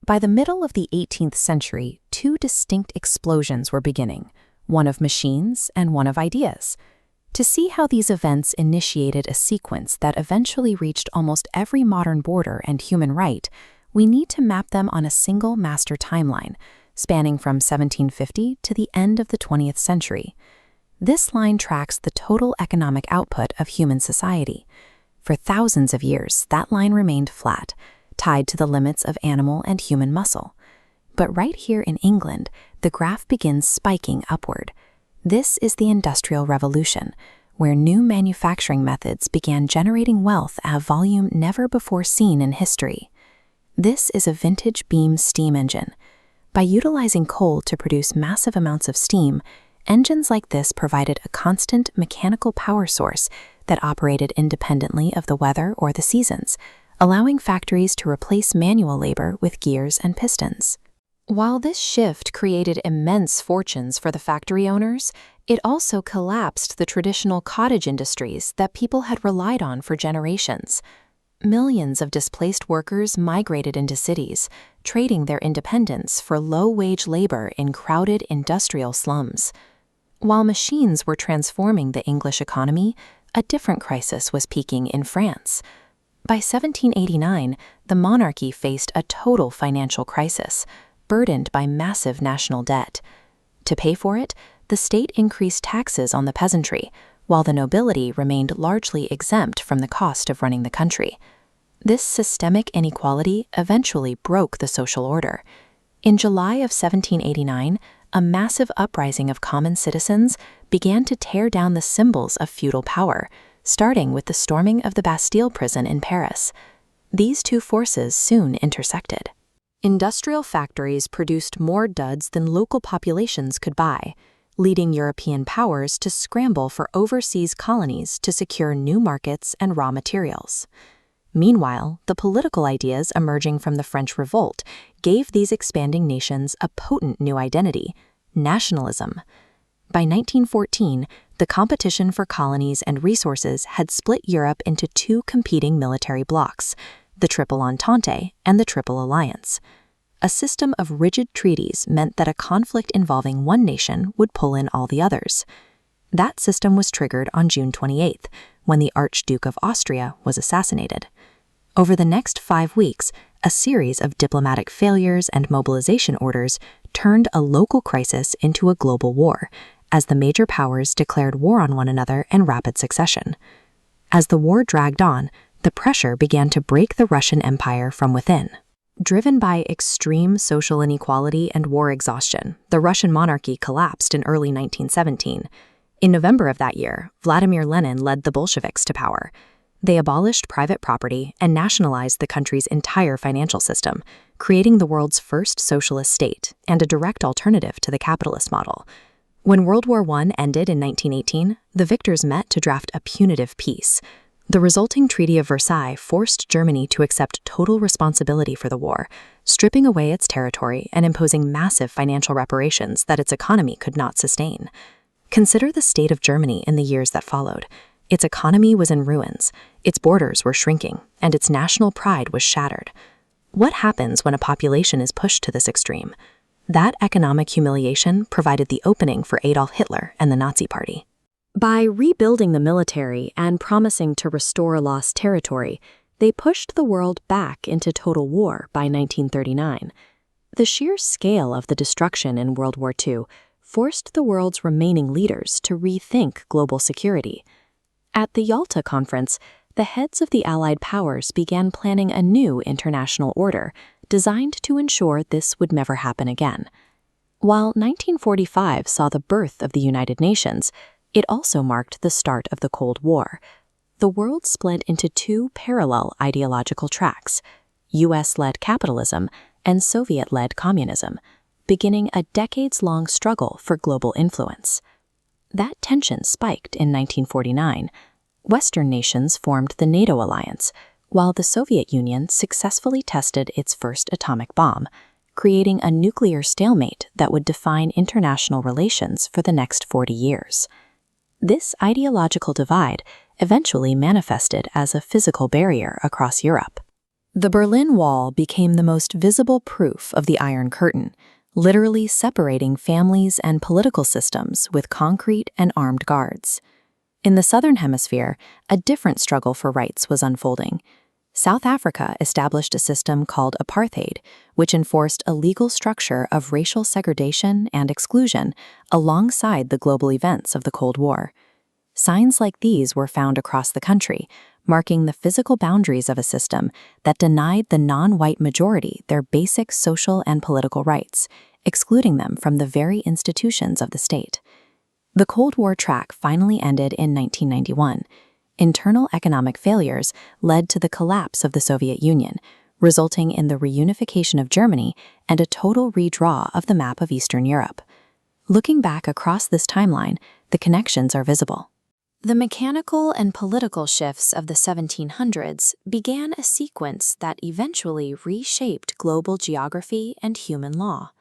By the middle of the 18th century, two distinct explosions were beginning, one of machines and one of ideas. To see how these events initiated a sequence that eventually reached almost every modern border and human right, we need to map them on a single master timeline, spanning from 1750 to the end of the 20th century. This line tracks the total economic output of human society. For thousands of years, that line remained flat, tied to the limits of animal and human muscle. But right here in England, the graph begins spiking upward. This is the Industrial Revolution, where new manufacturing methods began generating wealth at a volume never before seen in history. This is a vintage beam steam engine. By utilizing coal to produce massive amounts of steam, engines like this provided a constant mechanical power source that operated independently of the weather or the seasons, allowing factories to replace manual labor with gears and pistons. While this shift created immense fortunes for the factory owners, it also collapsed the traditional cottage industries that people had relied on for generations. Millions of displaced workers migrated into cities, trading their independence for low-wage labor in crowded industrial slums. While machines were transforming the English economy, a different crisis was peaking in France. By 1789, the monarchy faced a total financial crisis, burdened by massive national debt. To pay for it, the state increased taxes on the peasantry, while the nobility remained largely exempt from the cost of running the country. This systemic inequality eventually broke the social order. In July of 1789, a massive uprising of common citizens began to tear down the symbols of feudal power, starting with the storming of the Bastille prison in Paris. These two forces soon intersected. Industrial factories produced more duds than local populations could buy, leading European powers to scramble for overseas colonies to secure new markets and raw materials. Meanwhile, the political ideas emerging from the French Revolt gave these expanding nations a potent new identity: nationalism. By 1914, the competition for colonies and resources had split Europe into two competing military blocs, the Triple Entente and the Triple Alliance. A system of rigid treaties meant that a conflict involving one nation would pull in all the others. That system was triggered on June 28th, when the Archduke of Austria was assassinated. Over the next 5 weeks, a series of diplomatic failures and mobilization orders turned a local crisis into a global war, as the major powers declared war on one another in rapid succession. As the war dragged on, the pressure began to break the Russian Empire from within. Driven by extreme social inequality and war exhaustion, the Russian monarchy collapsed in early 1917. In November of that year, Vladimir Lenin led the Bolsheviks to power. They abolished private property and nationalized the country's entire financial system, creating the world's first socialist state and a direct alternative to the capitalist model. When World War I ended in 1918, the victors met to draft a punitive peace. The resulting Treaty of Versailles forced Germany to accept total responsibility for the war, stripping away its territory and imposing massive financial reparations that its economy could not sustain. Consider the state of Germany in the years that followed. Its economy was in ruins, its borders were shrinking, and its national pride was shattered. What happens when a population is pushed to this extreme? That economic humiliation provided the opening for Adolf Hitler and the Nazi Party. By rebuilding the military and promising to restore lost territory, they pushed the world back into total war by 1939. The sheer scale of the destruction in World War II forced the world's remaining leaders to rethink global security. At the Yalta Conference, the heads of the Allied powers began planning a new international order designed to ensure this would never happen again. While 1945 saw the birth of the United Nations, it also marked the start of the Cold War. The world split into two parallel ideological tracks: US-led capitalism and Soviet-led communism, beginning a decades-long struggle for global influence. That tension spiked in 1949. Western nations formed the NATO alliance, while the Soviet Union successfully tested its first atomic bomb, creating a nuclear stalemate that would define international relations for the next 40 years. This ideological divide eventually manifested as a physical barrier across Europe. The Berlin Wall became the most visible proof of the Iron Curtain, literally separating families and political systems with concrete and armed guards. In the Southern Hemisphere, a different struggle for rights was unfolding. South Africa established a system called apartheid, which enforced a legal structure of racial segregation and exclusion alongside the global events of the Cold War. Signs like these were found across the country, marking the physical boundaries of a system that denied the non-white majority their basic social and political rights, excluding them from the very institutions of the state. The Cold War track finally ended in 1991. Internal economic failures led to the collapse of the Soviet Union, resulting in the reunification of Germany and a total redraw of the map of Eastern Europe. Looking back across this timeline, the connections are visible. The mechanical and political shifts of the 1700s began a sequence that eventually reshaped global geography and human law.